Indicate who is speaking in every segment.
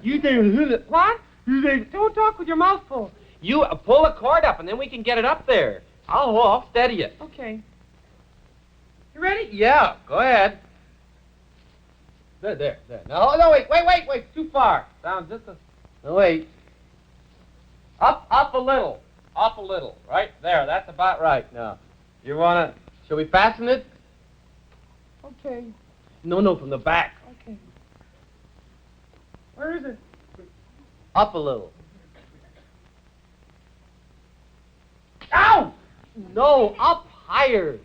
Speaker 1: You say, what? You say, don't talk with your mouth full.
Speaker 2: You pull a cord up, and then we can get it up there. I'll steady it.
Speaker 1: Okay. You ready?
Speaker 2: Yeah, go ahead. There. No, wait. Too far. Down just a... No, wait. Up a little. Right there. That's about right. Now, you want to... Shall we fasten it?
Speaker 1: Okay.
Speaker 2: No, from the back.
Speaker 1: Okay. Where is it?
Speaker 2: Up a little. Ow! No, up higher.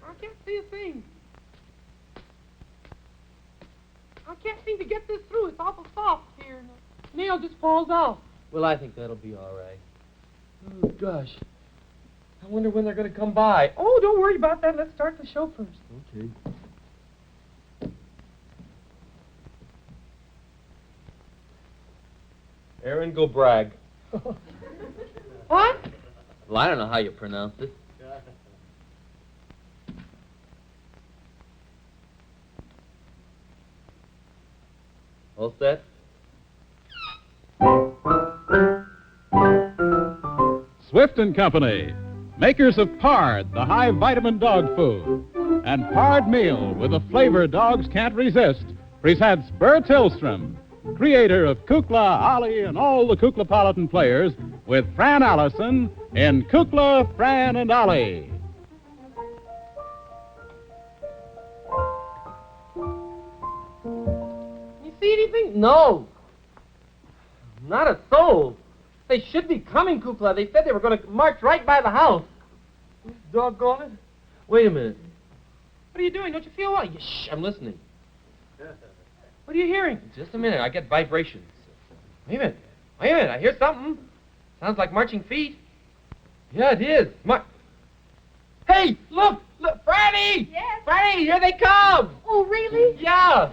Speaker 1: I can't see a thing. I can't seem to get this through. It's awful soft here. And the nail just falls off.
Speaker 2: Well, I think that'll be all right. Oh, gosh. I wonder when they're going to come by.
Speaker 1: Oh, don't worry about that. Let's start the show first.
Speaker 2: Okay. Aaron go brag.
Speaker 1: What?
Speaker 2: Well, I don't know how you pronounce it. All set?
Speaker 3: Swift and Company, makers of Pard, the high vitamin dog food, and Pard Meal with a flavor dogs can't resist, presents Bert Hillstrom, creator of Kukla, Ollie, and all the Kuklapolitan players, with Fran Allison in Kukla, Fran and Ollie.
Speaker 1: You see anything?
Speaker 2: No. Not a soul. They should be coming, Kukla. They said they were going to march right by the house. Doggone it. Wait a minute.
Speaker 1: What are you doing? Don't you feel well?
Speaker 2: Shh, I'm listening.
Speaker 1: What are you hearing?
Speaker 2: Just a minute. I get vibrations. Wait a minute. I hear something. Sounds like marching feet. Yeah, it is. Hey, look! Franny!
Speaker 4: Yes?
Speaker 2: Franny, here they come!
Speaker 4: Oh, really?
Speaker 2: Yeah!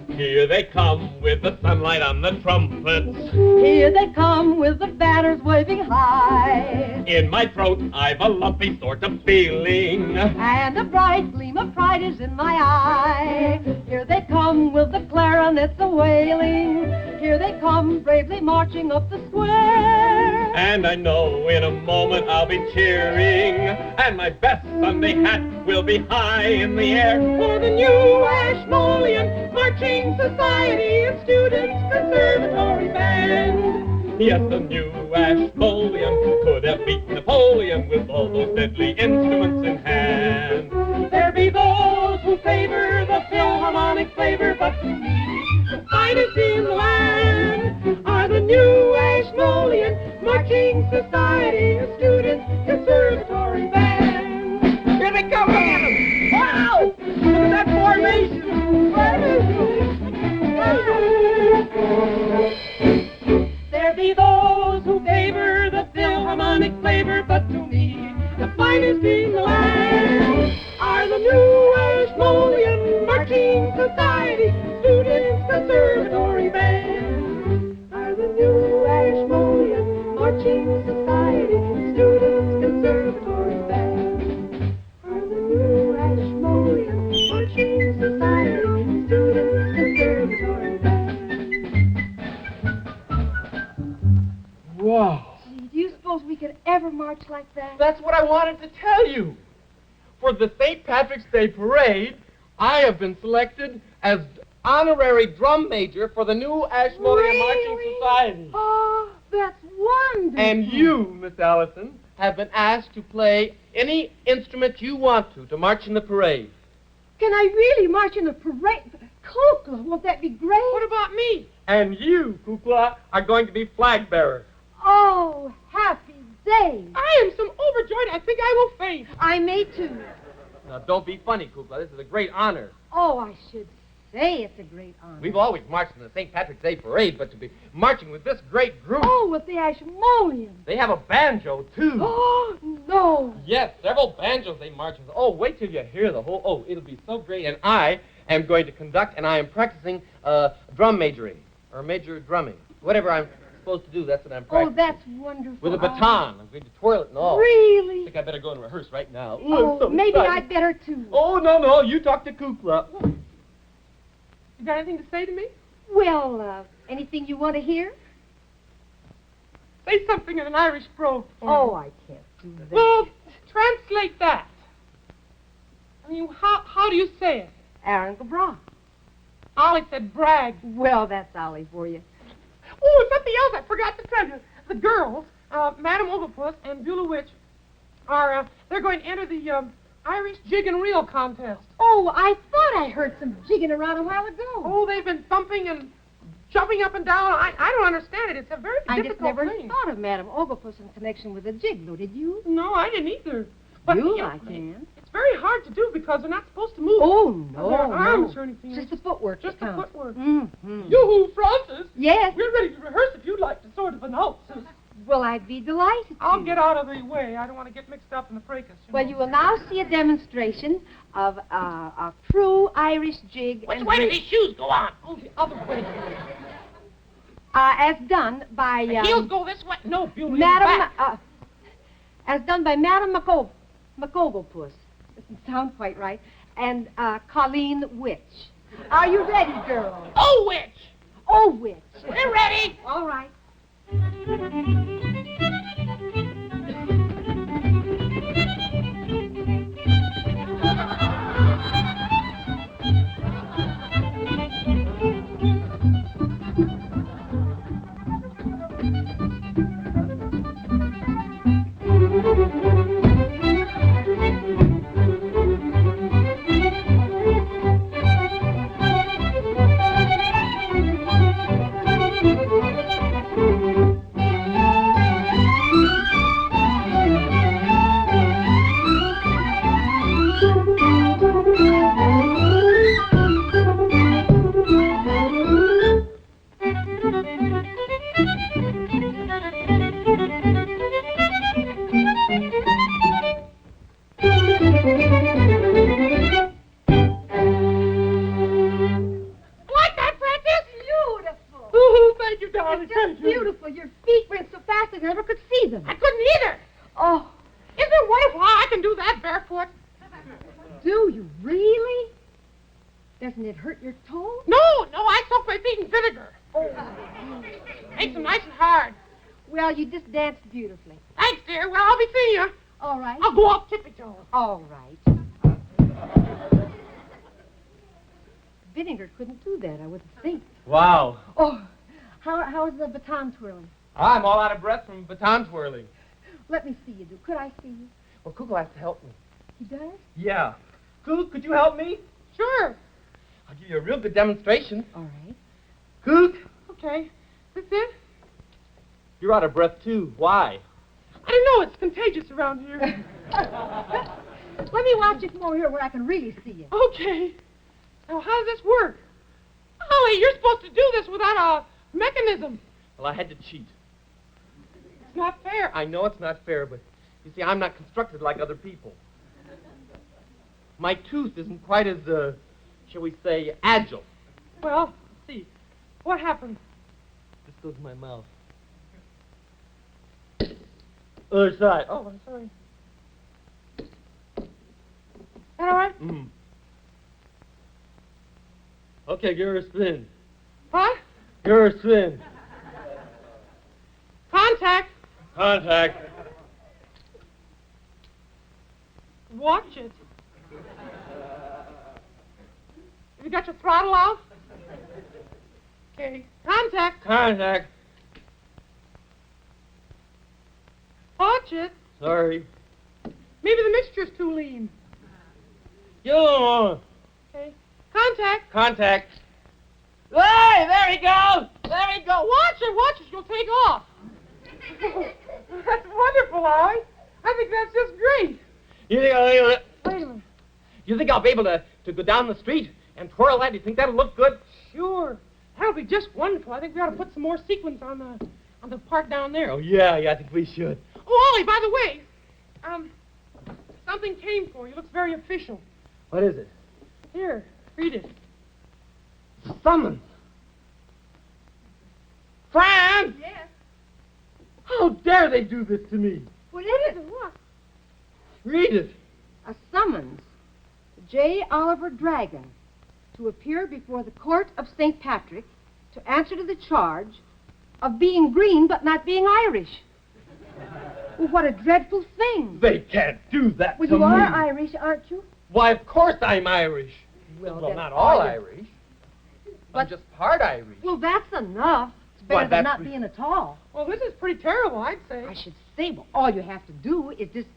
Speaker 5: Here they come with the sunlight on the trumpets.
Speaker 4: Here they come with the banners waving high.
Speaker 5: In my throat I've a lumpy sort of feeling.
Speaker 4: And a bright gleam of pride is in my eye. Here they come with the clarinets a-wailing. Here they come bravely marching up the square.
Speaker 5: And I know in a moment I'll be cheering. And my best Sunday hat will be high in the air. For the new Ashmolean Marching Society and Students Conservatory Band. Yes, the new Ashmolean could have beat Napoleon with all those deadly instruments in hand. There be those who favor the Philharmonic flavor, but to me, the finest in the land are the new Ashmolean Marching Society and Students Conservatory Band.
Speaker 2: Here they come, Adam! Wow! Look at that formation!
Speaker 4: There be those who favor the Philharmonic flavor, but to me, the finest in the land are the new Ashmolean Marching Society Students Conservatory Band. Are the new Ashmolean Marching Society Students Conservatory Band. Are the new Ashmolean Marching Society Students Conservatory Band.
Speaker 2: Wow!
Speaker 4: Gee, do you suppose we could ever march like that?
Speaker 2: That's what I wanted to tell you. For the St. Patrick's Day Parade, I have been selected as honorary drum major for the new Ashmolean Marching Society.
Speaker 4: Oh, that's wonderful.
Speaker 2: And you, Miss Allison, have been asked to play any instrument you want to march in the parade.
Speaker 4: Can I really march in a parade? Kukla, won't that be great?
Speaker 1: What about me?
Speaker 2: And you, Kukla, are going to be flag bearer.
Speaker 4: Oh, happy day.
Speaker 1: I am so overjoyed I think I will faint.
Speaker 4: I may too.
Speaker 2: Now, don't be funny, Kukla. This is a great honor.
Speaker 4: Oh, I should say it's a great honor.
Speaker 2: We've always marched in the St. Patrick's Day Parade, but to be marching with this great group...
Speaker 4: Oh, with the Ashmolean.
Speaker 2: They have a banjo, too.
Speaker 4: Oh, no.
Speaker 2: Yes, several banjos they march with. Oh, wait till you hear the whole... Oh, it'll be so great. And I am going to conduct, and I am practicing drum majoring, or major drumming, whatever I'm supposed to do. That's what I'm
Speaker 6: Oh,
Speaker 2: practicing.
Speaker 6: that's wonderful.
Speaker 2: With a baton. I'm going to twirl it and all. I
Speaker 6: Really?
Speaker 2: think I better go and rehearse right now. Ooh,
Speaker 6: Oh,
Speaker 2: I'm so
Speaker 6: maybe
Speaker 2: excited.
Speaker 6: I'd better too.
Speaker 2: Oh, no. You talk to Kukla.
Speaker 1: You got anything to say to me?
Speaker 6: Well, anything you want to hear?
Speaker 1: Say something in an Irish brogue for me.
Speaker 6: Oh, I can't do that.
Speaker 1: Well, translate that. I mean, how do you say it?
Speaker 6: Aaron Gabra.
Speaker 1: Ollie said brag.
Speaker 6: Well, that's Ollie for you.
Speaker 1: Oh, something else I forgot to tell you. The girls, Madame Oglepuss and Buelah Witch, they're going to enter the Irish jig and reel contest.
Speaker 6: Oh, I thought I heard some jigging around a while ago.
Speaker 1: Oh, they've been thumping and jumping up and down. I don't understand it. It's a very
Speaker 6: I
Speaker 1: difficult
Speaker 6: just never
Speaker 1: thing.
Speaker 6: thought of Madame Oglepuss in connection with a jig, though, did you?
Speaker 1: No, I didn't either. But
Speaker 6: You
Speaker 1: know,
Speaker 6: like can.
Speaker 1: It's very hard to do because they're not supposed to move.
Speaker 6: Oh, no,
Speaker 1: their arms
Speaker 6: no.
Speaker 1: or anything.
Speaker 6: Just the footwork.
Speaker 1: Just
Speaker 6: that
Speaker 1: the
Speaker 6: counts.
Speaker 1: footwork.
Speaker 6: Mm-hmm.
Speaker 1: Yoo-hoo, Francis.
Speaker 6: Yes.
Speaker 1: We're ready to rehearse if you'd like to sort of announce.
Speaker 6: Well, I'd be delighted
Speaker 1: I'll
Speaker 6: to.
Speaker 1: get out of the way. I don't want to get mixed up in the fracas.
Speaker 6: Well, you will now see a demonstration of a true Irish jig
Speaker 1: Which
Speaker 6: and
Speaker 1: way do
Speaker 6: reel.
Speaker 1: these shoes go on? Oh, the other way.
Speaker 6: As done by
Speaker 1: The heels go this way. No, Buelah.
Speaker 6: Madam,
Speaker 1: back.
Speaker 6: as done by Madam McOglepuss. Doesn't sound quite right. And Colleen Witch. Are you ready, girls?
Speaker 1: Oh, witch.
Speaker 6: Oh, Witch.
Speaker 1: We're ready.
Speaker 6: All right.
Speaker 1: Like that, Francis?
Speaker 6: Beautiful.
Speaker 1: Oh, thank you, darling.
Speaker 6: It's just
Speaker 1: Thank you.
Speaker 6: beautiful. Your feet went so fast I never could see them.
Speaker 1: I couldn't either.
Speaker 6: Oh,
Speaker 1: Isn't it wonderful how I can do that barefoot?
Speaker 6: do you really? Doesn't it hurt your toes?
Speaker 1: No, I soak my feet in vinegar. Makes them nice and hard.
Speaker 6: Well, you just danced beautifully.
Speaker 1: Thanks, dear. Well, I'll be seeing you.
Speaker 6: All right.
Speaker 1: I'll go off tippy-toe.
Speaker 6: All right. Vinegar couldn't do that, I wouldn't think.
Speaker 2: Wow.
Speaker 6: Oh, how's the baton twirling?
Speaker 2: I'm all out of breath from baton twirling.
Speaker 6: Let me see you do. Could I see you?
Speaker 2: Well, Kukla has to help me.
Speaker 6: He does?
Speaker 2: Yeah. Kook, could you help me?
Speaker 1: Sure.
Speaker 2: I'll give you a real good demonstration.
Speaker 6: All right.
Speaker 2: Kook,
Speaker 1: Okay. That's it?
Speaker 2: you're out of breath, too. Why?
Speaker 1: I don't know. It's contagious around here.
Speaker 6: Let me watch you from over here where I can really see you.
Speaker 1: Okay. Now, how does this work? Ollie, you're supposed to do this without a mechanism.
Speaker 2: Well, I had to cheat.
Speaker 1: It's not fair.
Speaker 2: I know it's not fair, but you see, I'm not constructed like other people. My tooth isn't quite as, shall we say, agile.
Speaker 1: Well, let's see. What happened?
Speaker 2: This goes in my mouth. Other side.
Speaker 1: Oh, I'm sorry. That all right?
Speaker 2: Mm. Okay, give her a spin.
Speaker 1: What?
Speaker 2: Give her a spin.
Speaker 1: Contact.
Speaker 2: Contact.
Speaker 1: Watch it. Have you got your throttle out? Okay. Contact.
Speaker 2: Contact.
Speaker 1: Watch it.
Speaker 2: Sorry.
Speaker 1: Maybe the mixture's too lean.
Speaker 2: Yo.
Speaker 1: Okay. Contact.
Speaker 2: Contact. Hey, there he goes.
Speaker 1: There you go. Watch it. You'll take off. That's wonderful, Ollie. I think that's just great.
Speaker 2: You think I'll be able to,
Speaker 1: Wait a minute.
Speaker 2: you think I'll be able to go down the street and twirl that? Do you think that'll look good?
Speaker 1: Sure. That'll be just wonderful. I think we ought to put some more sequins on the part down there.
Speaker 2: Oh, yeah, I think we should.
Speaker 1: Oh, Ollie, by the way, something came for you. Looks very official.
Speaker 2: What is it?
Speaker 1: Here, read it.
Speaker 2: Summons. Fran!
Speaker 1: Yes.
Speaker 2: dare they do this to me?
Speaker 6: What is it? What?
Speaker 2: Read it.
Speaker 6: A summons to J. Oliver Dragon to appear before the court of St. Patrick to answer to the charge of being green but not being Irish. Well, what a dreadful thing.
Speaker 2: They can't do that
Speaker 6: Well,
Speaker 2: to
Speaker 6: you
Speaker 2: me.
Speaker 6: are Irish, aren't you?
Speaker 2: Why, of course I'm Irish.
Speaker 6: Well,
Speaker 2: Well,
Speaker 6: then
Speaker 2: not all
Speaker 6: are you-
Speaker 2: Irish. I'm just part Irish.
Speaker 6: Well, that's enough. It's better
Speaker 2: Why,
Speaker 6: than
Speaker 2: that's
Speaker 6: not
Speaker 2: re-
Speaker 6: being at all.
Speaker 1: Well, this is pretty terrible, I'd say.
Speaker 6: I should say, well, all you have to do is just,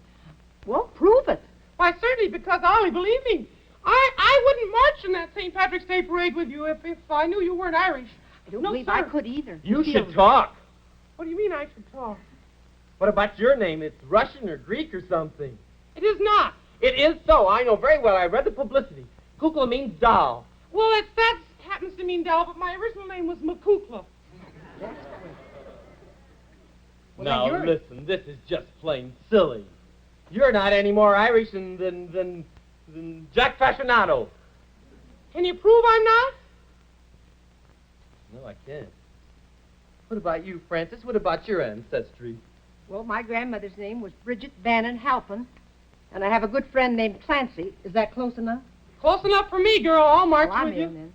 Speaker 6: well, prove it.
Speaker 1: Why, certainly, because, Ollie, believe me, I wouldn't march in that St. Patrick's Day parade with you if I knew you weren't Irish.
Speaker 6: I don't
Speaker 1: No,
Speaker 6: believe
Speaker 1: sir.
Speaker 6: I could either.
Speaker 2: You
Speaker 6: Feel-
Speaker 2: should talk.
Speaker 1: What do you mean I should talk?
Speaker 2: What about your name? It's Russian or Greek or something.
Speaker 1: It is not.
Speaker 2: It is so. I know very well. I read the publicity. Kukla means doll.
Speaker 1: Well, that happens to mean Dal, but my original name was Makukla.
Speaker 6: Well,
Speaker 2: now,
Speaker 6: then
Speaker 2: listen, this is just plain silly. You're not any more Irish than Jack Fascinato.
Speaker 1: Can you prove I'm not?
Speaker 2: No, I can't. What about you, Francis? What about your ancestry?
Speaker 6: Well, my grandmother's name was Bridget Bannon Halpin, and I have a good friend named Clancy. Is that close enough?
Speaker 1: Close enough for me, girl. I'll march
Speaker 6: Well, I'm
Speaker 1: with you.
Speaker 6: in then.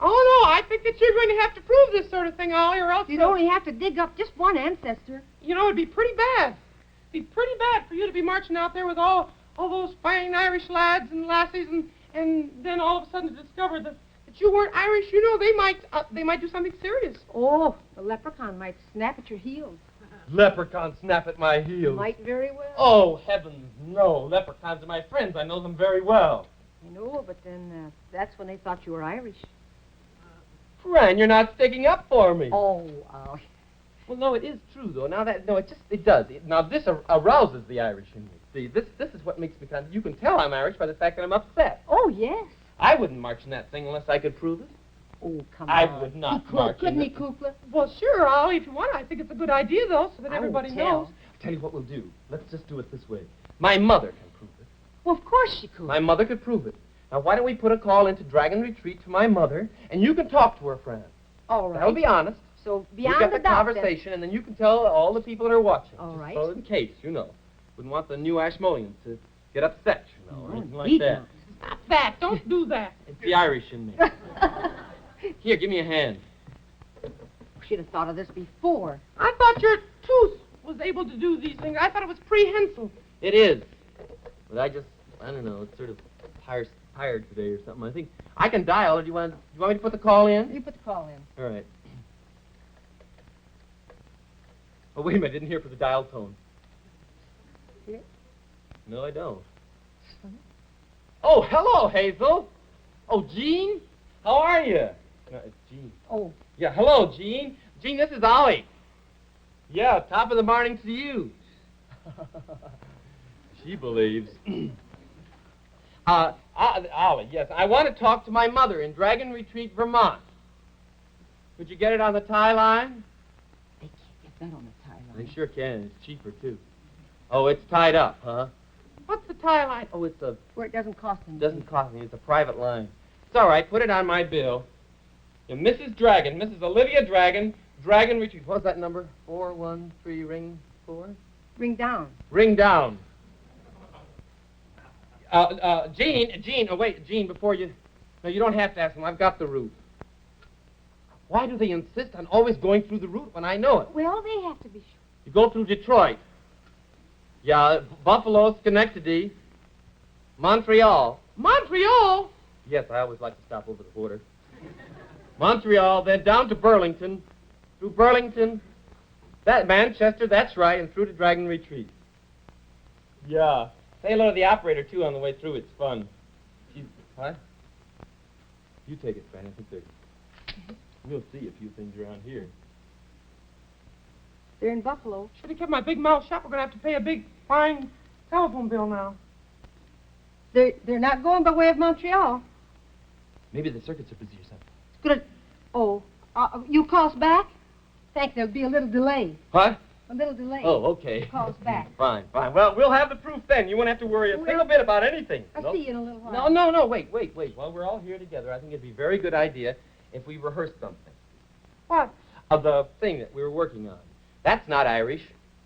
Speaker 1: Oh, no, I think that you're going to have to prove this sort of thing, Ollie, or else...
Speaker 6: You'd only have to dig up just one ancestor.
Speaker 1: You know, it'd be pretty bad. It'd be pretty bad for you to be marching out there with all those fine Irish lads and lassies, and then all of a sudden to discover that you weren't Irish. You know, they might do something serious.
Speaker 6: Oh, the leprechaun might snap at your heels.
Speaker 2: Leprechaun snap at my heels.
Speaker 6: Might very well.
Speaker 2: Oh, heavens, no. Leprechauns are my friends. I know them very well.
Speaker 6: I know, but then that's when they thought you were Irish.
Speaker 2: Fran, you're not sticking up for me.
Speaker 6: Oh,
Speaker 2: Well, no, it is true, though. Now that, no, it does. Now, this arouses the Irish in me. See, this is what makes me kind of, you can tell I'm Irish by the fact that I'm upset.
Speaker 6: oh, yes.
Speaker 2: I wouldn't march in that thing unless I could prove it.
Speaker 6: Oh, come
Speaker 2: I
Speaker 6: on.
Speaker 2: would not
Speaker 6: He could,
Speaker 2: march in
Speaker 6: couldn't he,
Speaker 2: it.
Speaker 6: Kukla?
Speaker 1: Well, sure, Ollie, if you want. I think it's a good idea, though, so that
Speaker 6: I won't
Speaker 1: everybody
Speaker 6: tell.
Speaker 1: knows.
Speaker 2: I'll tell you what we'll do. Let's just do it this way. My mother can prove it.
Speaker 6: Well, of course she could.
Speaker 2: My mother could prove it. Now, why don't we put a call into Dragon Retreat to my mother, and you can talk to her, Fran.
Speaker 6: All right.
Speaker 2: That'll be honest.
Speaker 6: So
Speaker 2: We
Speaker 6: beyond
Speaker 2: get
Speaker 6: the
Speaker 2: the
Speaker 6: doubt,
Speaker 2: conversation, and then you can tell all the people that are watching.
Speaker 6: All
Speaker 2: Just
Speaker 6: right.
Speaker 2: So in case, you know. Wouldn't want the new Ashmoleans to get upset, you know, or anything like
Speaker 6: indeed
Speaker 2: that.
Speaker 6: not.
Speaker 1: Stop that. Don't do that.
Speaker 2: It's the Irish in me. Here, give me a hand.
Speaker 6: Should have thought of this before.
Speaker 1: I thought your tooth was able to do these things. I thought it was prehensile.
Speaker 2: It is. But I don't know, it's sort of tired today or something. I think I can dial, or do you want me to put the call in?
Speaker 6: You put the call in.
Speaker 2: All right. Oh, wait a minute, I didn't hear for the dial tone.
Speaker 6: Here?
Speaker 2: No, I don't. Oh, hello, Hazel. Oh, Jean? How are you? No, it's Jean.
Speaker 6: Oh,
Speaker 2: Yeah, hello, Jean. Jean, this is Ollie. Yeah, top of the morning to you. She believes. Ollie, yes, I want to talk to my mother in Dragon Retreat, Vermont. Could you get it on the tie line?
Speaker 6: they can't get that on the tie
Speaker 2: They
Speaker 6: line.
Speaker 2: sure can. It's cheaper, too. Oh, it's tied up, huh?
Speaker 1: What's the tie line?
Speaker 2: Oh, it
Speaker 6: Where it doesn't cost anything.
Speaker 2: doesn't cost me. It's a private line. It's all right. Put it on my bill. Yeah, Mrs. Dragon, Mrs. Olivia Dragon, Dragon Retreat. What's that number? 413 ring 4?
Speaker 6: Ring down.
Speaker 2: Ring down. Jean, oh, wait, Jean, before you... No, you don't have to ask them. I've got the route. Why do they insist on always going through the route when I know it?
Speaker 6: Well, they have to be sure.
Speaker 2: You go through Detroit. Yeah, Buffalo, Schenectady, Montreal.
Speaker 1: Montreal?
Speaker 2: Yes, I always like to stop over the border. Montreal, then down to Burlington, through Burlington, that Manchester, that's right, and through to Dragon Retreat. Yeah. Say hello to the operator, too, on the way through. It's fun. What? You take it, Fran. I think they're... We'll see a few things around here.
Speaker 6: They're in Buffalo.
Speaker 1: Should have kept my big mouth shut. We're going to have to pay a big, fine telephone bill now.
Speaker 6: They're not going by way of Montreal.
Speaker 2: Maybe the circuits are busy or something.
Speaker 6: It's gonna. Oh, you call us back? Thanks. There'll be a little delay.
Speaker 2: What?
Speaker 6: A little delay.
Speaker 2: Oh, okay.
Speaker 6: Call us back.
Speaker 2: Fine. Well, we'll have the proof then. You won't have to worry a single bit about anything.
Speaker 6: I'll see you in a little while.
Speaker 2: No, wait. While we're all here together, I think it'd be a very good idea if we rehearse something.
Speaker 1: What?
Speaker 2: Of the thing that we were working on. That's not Irish.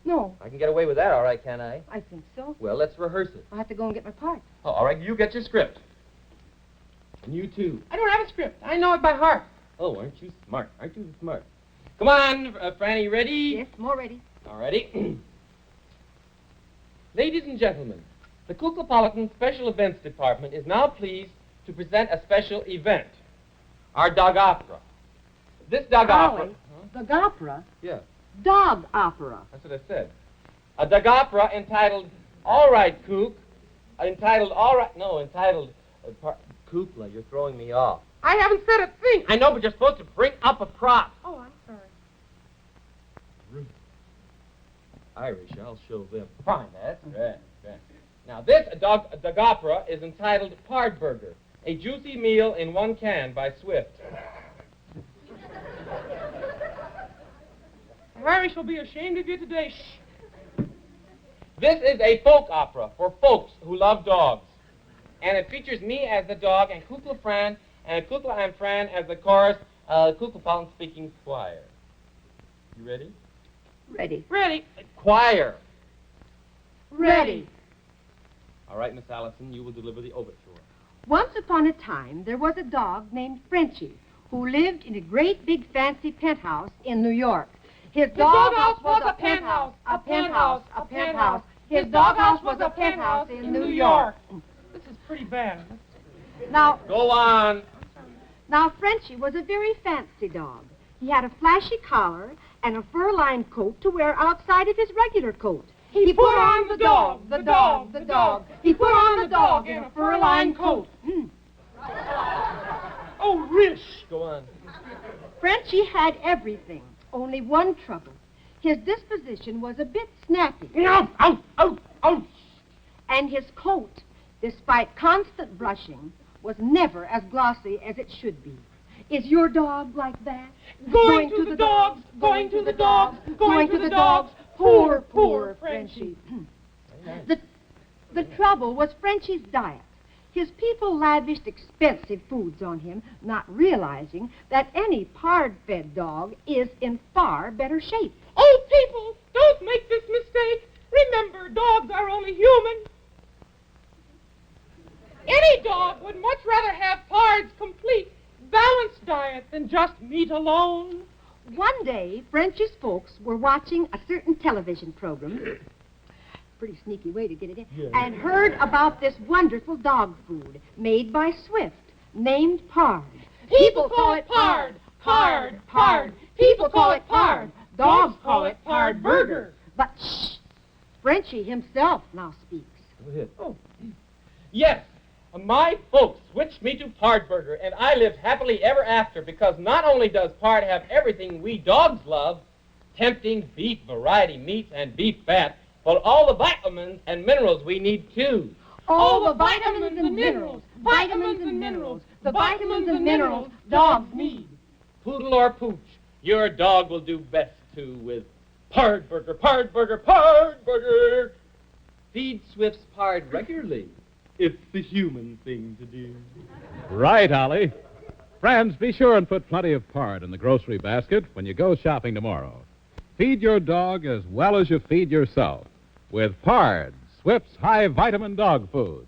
Speaker 6: No,
Speaker 2: I can get away with that, all right, can't I?
Speaker 6: I think so.
Speaker 2: Well, let's rehearse it.
Speaker 6: I'll have to go and get my part.
Speaker 2: Oh, all right, you get your script. And you too.
Speaker 1: I don't have a script. I know it by heart.
Speaker 2: Oh, aren't you smart? Aren't you smart? Come on, Franny, ready?
Speaker 6: Yes, I'm all ready.
Speaker 2: All righty. Ladies and gentlemen, the Kuklapolitan Special Events Department is now pleased to present a special event, our dog opera. This dog opera...
Speaker 6: Ollie, dog opera?
Speaker 2: Yeah,
Speaker 6: Dog opera.
Speaker 2: that's what I said. A dog opera entitled All Right, Kook. Entitled Kukla, you're throwing me off.
Speaker 1: I haven't said a thing.
Speaker 2: I know, but you're supposed to bring up a prop.
Speaker 1: Oh, I'm sorry.
Speaker 2: Irish, I'll show them. Fine, that's right. Now, this dog opera is entitled Pardburger, a juicy meal in one can by Swift.
Speaker 1: The Irish will be ashamed of you today. Shh.
Speaker 2: This is a folk opera for folks who love dogs. And it features me as the dog and Kukla Fran and Kukla and Fran as the chorus, Kuklapolitan speaking choir. You ready?
Speaker 6: Ready.
Speaker 1: Ready.
Speaker 2: Choir.
Speaker 6: Ready.
Speaker 2: All right, Miss Allison, you will deliver the overture.
Speaker 6: Once upon a time, there was a dog named Frenchie who lived in a great big fancy penthouse in New York. His
Speaker 1: doghouse was a penthouse, a penthouse, a penthouse.
Speaker 6: His doghouse was a penthouse in New York.
Speaker 1: This is pretty bad.
Speaker 6: Now,
Speaker 2: Go on.
Speaker 6: Frenchie was a very fancy dog. He had a flashy collar and a fur-lined coat to wear outside of his regular coat. He put on the dog, the dog, the dog. He put on the dog in a fur-lined coat.
Speaker 1: Oh, Rish.
Speaker 2: Go on.
Speaker 6: Frenchie had everything, only one trouble. His disposition was a bit snappy.
Speaker 1: Out.
Speaker 6: And his coat, despite constant brushing, was never as glossy as it should be. Is your dog like that?
Speaker 1: Going to the dogs, going to the dogs, going to the dogs.
Speaker 6: Poor Frenchie. The trouble was Frenchie's diet. His people lavished expensive foods on him, not realizing that any pard-fed dog is in far better shape.
Speaker 1: Oh, people, don't make this mistake. Remember, dogs are only human. Any dog would much rather have Pard's complete, balanced diet than just meat alone.
Speaker 6: One day, Frenchie's folks were watching a certain television program, pretty sneaky way to get it in, and heard about this wonderful dog food made by Swift, named Pard.
Speaker 1: People call it Pard, Pard, Pard. People call it Pard. Dogs call it Pard Burger.
Speaker 6: But shh, Frenchie himself now speaks.
Speaker 2: Go ahead. Oh. Yes, my folks switched me to Pardburger, and I lived happily ever after because not only does Pard have everything we dogs love, tempting beef variety meats and beef fat, but all the vitamins and minerals we need too.
Speaker 6: All the vitamins and minerals, the vitamins and minerals dogs need.
Speaker 2: Poodle or pooch, your dog will do best too with Pardburger, Pardburger, Pardburger. Feed Swift's Pard regularly. It's the human thing to do.
Speaker 3: Right, Ollie. Friends, be sure and put plenty of Pard in the grocery basket when you go shopping tomorrow. Feed your dog as well as you feed yourself with Pard, Swift's high-vitamin dog food.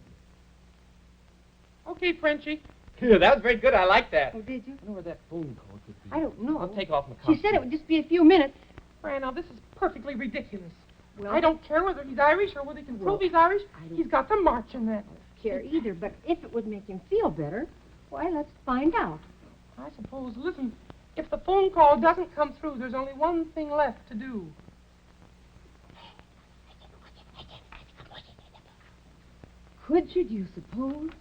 Speaker 1: Okay, Frenchie.
Speaker 2: Yeah, that was very good. I like that.
Speaker 6: Oh, did you?
Speaker 2: I wonder where that phone call could be.
Speaker 6: I don't know.
Speaker 2: I'll take off my
Speaker 6: She
Speaker 2: costume.
Speaker 6: said it would just be a few minutes.
Speaker 1: Fran, now this is perfectly ridiculous.
Speaker 6: Well,
Speaker 1: I don't care whether he's Irish or whether he can prove he's Irish. He's got the march in that.
Speaker 6: care either, but if it would make him feel better, why, let's find out.
Speaker 1: I suppose. Listen, if the phone call doesn't come through, there's only one thing left to do.
Speaker 6: Could you suppose?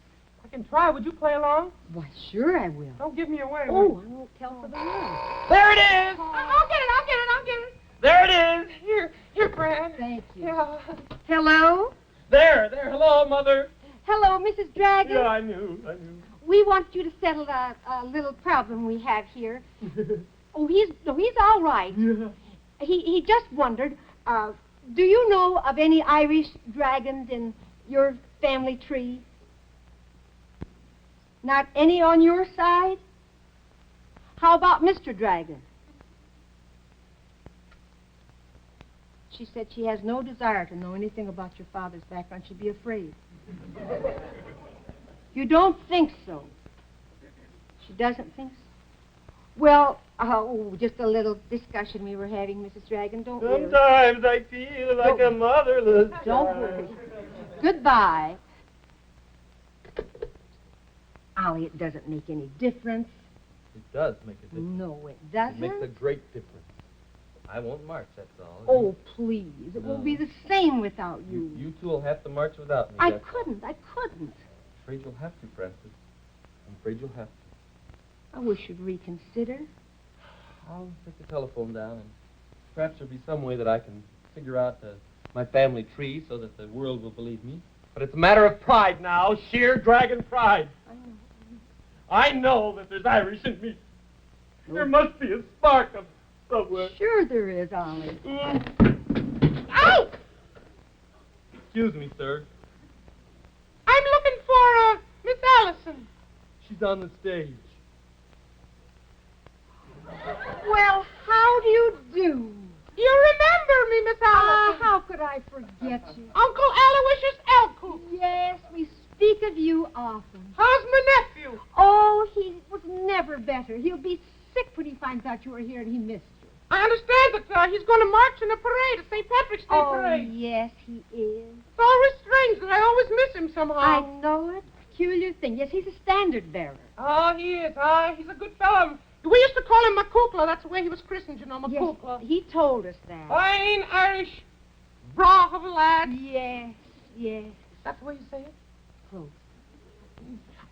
Speaker 1: I can try. Would you play along?
Speaker 6: Why, sure I will.
Speaker 1: Don't give me away.
Speaker 6: Oh, I won't tell for the world.
Speaker 2: There it is!
Speaker 1: I'll get it.
Speaker 2: There it is!
Speaker 1: Here, Fran.
Speaker 6: Thank you.
Speaker 1: Yeah.
Speaker 6: Hello?
Speaker 2: There. Hello, Mother.
Speaker 6: Hello, Mrs. Dragon.
Speaker 2: Yeah, I knew.
Speaker 6: We want you to settle a little problem we have here. He's all right.
Speaker 2: Yeah.
Speaker 6: He just wondered, do you know of any Irish dragons in your family tree? Not any on your side? How about Mr. Dragon? She said she has no desire to know anything about your father's background. She'd be afraid. You don't think so? She doesn't think so? Well, just a little discussion we were having, Mrs. Dragon. Don't worry.
Speaker 5: Sometimes I feel like a motherless
Speaker 6: Don't
Speaker 5: child.
Speaker 6: worry. Goodbye. Ollie, it doesn't make any difference.
Speaker 2: It does make a difference.
Speaker 6: No, it doesn't.
Speaker 2: It makes a great difference. I won't march, that's all.
Speaker 6: Oh, please. It will be the same without you.
Speaker 2: You two will have to march without me.
Speaker 6: I
Speaker 2: that's
Speaker 6: couldn't.
Speaker 2: all.
Speaker 6: I'm
Speaker 2: Afraid you'll have to, Francis. I'm afraid you'll have to.
Speaker 6: I wish you'd reconsider.
Speaker 2: I'll take the telephone down, and perhaps there'll be some way that I can figure out my family tree so that the world will believe me. But it's a matter of pride now, sheer dragon pride. I know that there's Irish in me. There must be a spark of somewhere.
Speaker 6: Sure there is, Ollie.
Speaker 1: Ow!
Speaker 2: Excuse me, sir.
Speaker 1: I'm looking for, Miss Allison.
Speaker 2: She's on the stage.
Speaker 6: Well, how do you do?
Speaker 1: You remember me, Miss Allison?
Speaker 6: How could I forget you?
Speaker 1: Uncle Aloicious Elcoop.
Speaker 6: Yes, we speak of you often.
Speaker 1: How's my nephew?
Speaker 6: Oh, he was never better. He'll be sick when he finds out you were here and he missed you.
Speaker 1: I understand that he's going to march in a parade, a St. Patrick's Day parade.
Speaker 6: Yes, he is.
Speaker 1: It's always strange that I always miss him somehow.
Speaker 6: I know it. Peculiar thing. Yes, he's a standard bearer.
Speaker 1: Oh, he is. He's a good fellow. We used to call him Kukla. That's the way he was christened, you know, Kukla.
Speaker 6: Yes, he told us that.
Speaker 1: Fine Irish broth of a lad.
Speaker 6: Yes.
Speaker 1: That's the way you say it?
Speaker 6: Close.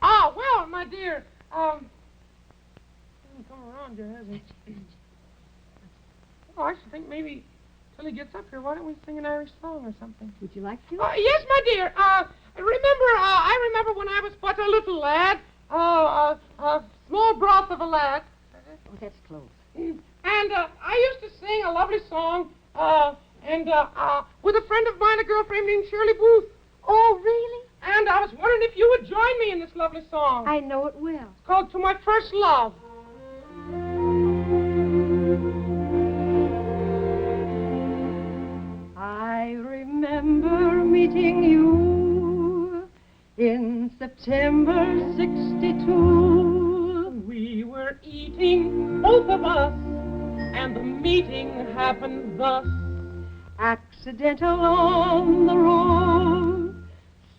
Speaker 1: Oh, well, my dear, hasn't come around yet, has he? Oh, I should think maybe till he gets up here, why don't we sing an Irish song or something?
Speaker 6: Would you like to?
Speaker 1: Yes, my dear. I remember when I was but a little lad, a small broth of a lad.
Speaker 6: Oh, that's close.
Speaker 1: And I used to sing a lovely song, with a friend of mine, a girlfriend named Shirley Booth.
Speaker 6: Oh, really?
Speaker 1: And I was wondering if you would join me in this lovely song.
Speaker 6: I know it will.
Speaker 1: It's called To My First Love.
Speaker 6: I remember meeting you in September '62.
Speaker 1: We were eating, both of us, and the meeting happened thus.
Speaker 6: Accidental on the road,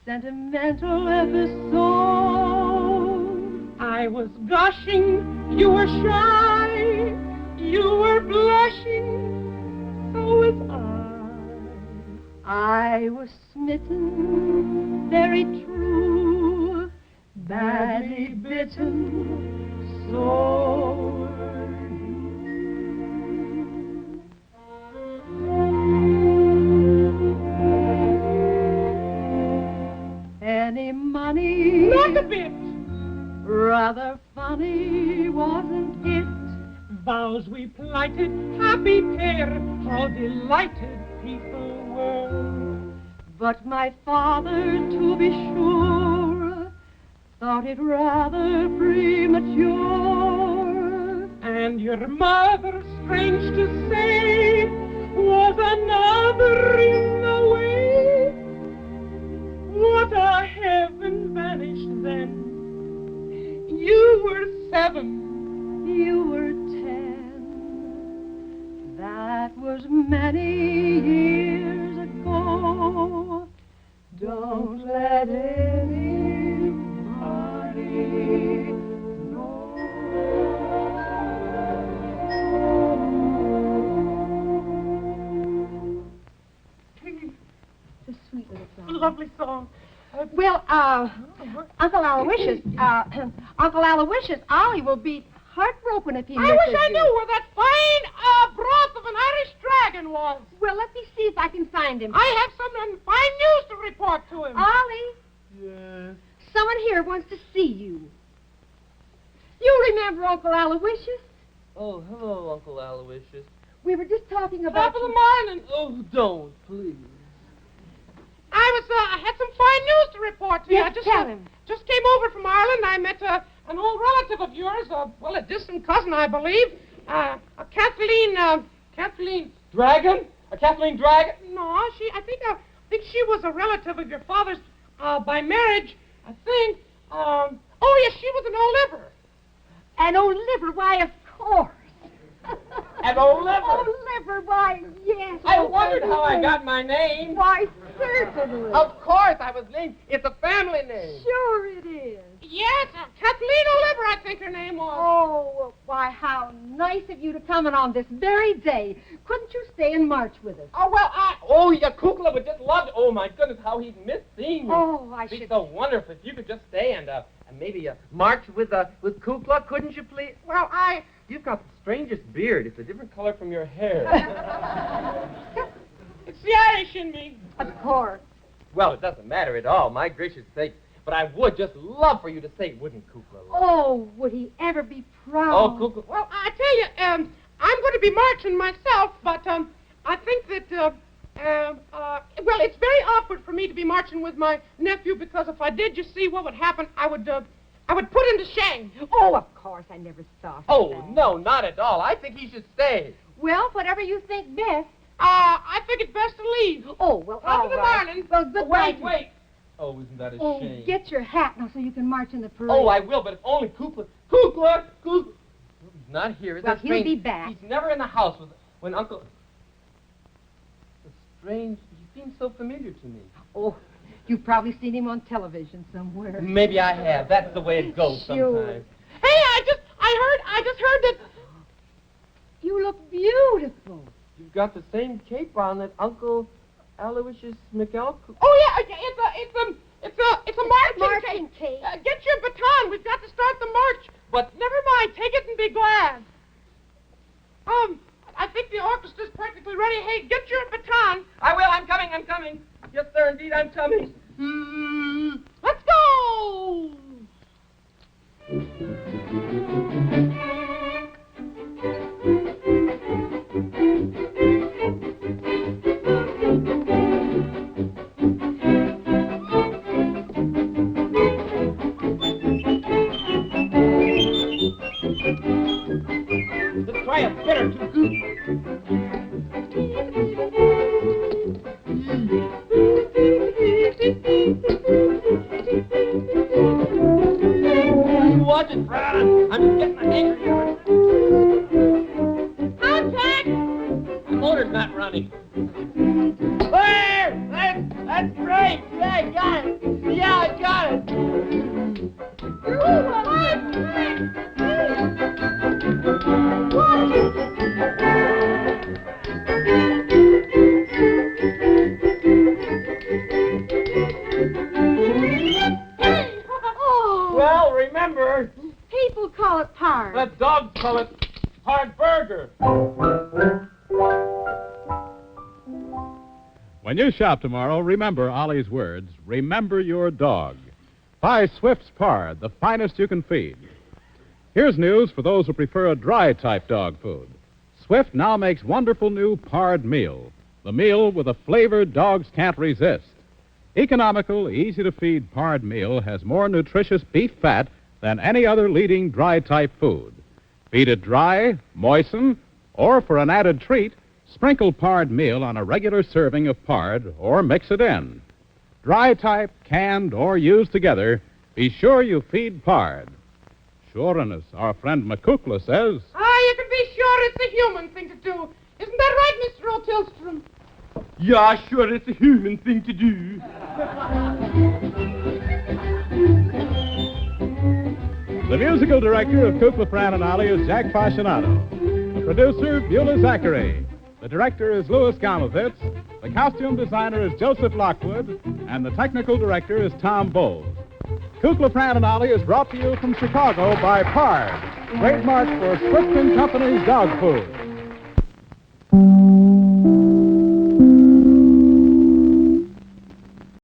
Speaker 6: sentimental episode.
Speaker 1: I was gushing, you were shy, you were blushing, so was
Speaker 6: I was smitten, very true, badly bitten, so were you. Any money?
Speaker 1: Not a bit.
Speaker 6: Rather funny, wasn't it?
Speaker 1: Vows we plighted, happy pair, how delighted people were.
Speaker 6: But my father, to be sure, thought it rather premature.
Speaker 1: And your mother, strange to say, was another in the way. What a heaven vanished then. You were 7.
Speaker 6: You were 10. That was many years ago. Don't let anybody know. It's a sweet little song.
Speaker 1: Lovely song.
Speaker 6: Well, Uncle Aloicious, Ollie will be heartbroken if he misses
Speaker 1: I wish I
Speaker 6: you.
Speaker 1: knew where that fine broth of an Irish dragon was.
Speaker 6: Well, let me see if I can find him.
Speaker 1: I have some fine news to report to him.
Speaker 6: Ollie,
Speaker 5: Yes.
Speaker 6: someone here wants to see you. You remember Uncle Aloicious?
Speaker 2: Oh, hello, Uncle Aloicious.
Speaker 6: We were just talking about
Speaker 1: Top of the
Speaker 6: you.
Speaker 1: morning.
Speaker 2: Oh, don't, please.
Speaker 1: I had some fine news to report to you.
Speaker 6: Yes,
Speaker 1: I just,
Speaker 6: tell him.
Speaker 1: Just came over from Ireland. I met an old relative of yours, a distant cousin, I believe. Kathleen.
Speaker 2: Dragon? Kathleen Dragon?
Speaker 1: No, I think she was a relative of your father's by marriage. I think. Oh yes, she was an Oliver.
Speaker 6: An Oliver, why, of course.
Speaker 2: An Oliver?
Speaker 6: Oliver, why, yes.
Speaker 2: I wondered how I got my name.
Speaker 6: Why, certainly.
Speaker 2: Of course, I was named. It's a family name.
Speaker 6: Sure it is.
Speaker 1: Yes, Kathleen Oliver, I think her name was.
Speaker 6: Oh, why, how nice of you to come in on this very day. Couldn't you stay and march with us?
Speaker 2: Oh, well, Oh, yeah, Kukla would just love it. Oh, my goodness, how he'd miss seeing you.
Speaker 6: Oh, I
Speaker 2: It'd be
Speaker 6: should...
Speaker 2: so wonderful if you could just stay and maybe march with Kukla, couldn't you, please?
Speaker 1: Well,
Speaker 2: You've got the strangest beard. It's a different color from your hair.
Speaker 1: It's the Irish in me.
Speaker 6: Of course.
Speaker 2: Well, it doesn't matter at all, my gracious sake. But I would just love for you to say, wouldn't Kukla?
Speaker 6: Oh, would he ever be proud?
Speaker 2: Oh, Kukla.
Speaker 1: Well, I tell you, I'm going to be marching myself, but I think that, well, it's very awkward for me to be marching with my nephew because if I did, you see, what would happen? I would put him to shame.
Speaker 6: Oh, of course, I never thought of that.
Speaker 2: No, not at all. I think he should stay.
Speaker 6: Well, whatever you think best.
Speaker 1: I think it's best to leave.
Speaker 6: Oh, well, all
Speaker 1: Good
Speaker 6: right.
Speaker 1: morning.
Speaker 6: Well, goodbye.
Speaker 2: Wait. Oh, isn't that a shame?
Speaker 6: Get your hat now so you can march in the parade.
Speaker 2: Oh, I will, but if only Kukla. Kukla! He's not here. Isn't
Speaker 6: Well,
Speaker 2: that
Speaker 6: he'll
Speaker 2: strange?
Speaker 6: be back.
Speaker 2: He's never in the house when Uncle... It's strange. He seems so familiar to me.
Speaker 6: Oh, you've probably seen him on television somewhere.
Speaker 2: Maybe I have. That's the way it goes
Speaker 6: Sure.
Speaker 2: sometimes.
Speaker 1: Hey, I just heard that.
Speaker 6: You look beautiful.
Speaker 2: You've got the same cape on that Uncle Aloicious McElcoo.
Speaker 1: Oh yeah, it's a
Speaker 6: Marching
Speaker 1: cape.
Speaker 6: cape.
Speaker 1: Get your baton. We've got to start the march.
Speaker 2: But
Speaker 1: Never mind. Take it and be glad. I think the orchestra's practically ready. Hey, get your baton.
Speaker 2: I will. I'm coming. Yes, sir, indeed, I'm coming.
Speaker 1: Let's go.
Speaker 2: Let's try a spin or two. Watch it, Fran. I'm getting angry.
Speaker 1: Contact.
Speaker 2: The motor's not running. There! That's great! Yeah, I got it! Yeah, I got it!
Speaker 6: Oh,
Speaker 2: Well, remember,
Speaker 6: people call it pard.
Speaker 2: the dogs call it hard burger.
Speaker 3: When you shop tomorrow, remember Ollie's words. Remember your dog. Buy Swift's Pard, the finest you can feed. Here's news for those who prefer a dry-type dog food. Swift now makes wonderful new Pard Meal, the meal with a flavor dogs can't resist. Economical, easy-to-feed Pard Meal has more nutritious beef fat than any other leading dry-type food. Feed it dry, moisten, or for an added treat, sprinkle Pard Meal on a regular serving of Pard or mix it in. Dry type, canned, or used together, be sure you feed Pard. Sure, and as our friend McKukla says,
Speaker 1: You can be sure it's a human thing to do. Isn't that right, Mr. O'Tilstrom?
Speaker 2: Yeah, sure, it's a human thing to do.
Speaker 3: the musical director of Kukla, Fran and Ollie is Jack Fascinato. The producer, Buelah Zachary. The director is Louis Gamovitz. The costume designer is Joseph Lockwood. And the technical director is Tom Bowles. Kukla, Fran and Ollie is brought to you from Chicago by Pard, trademark for Swift & Company's dog food.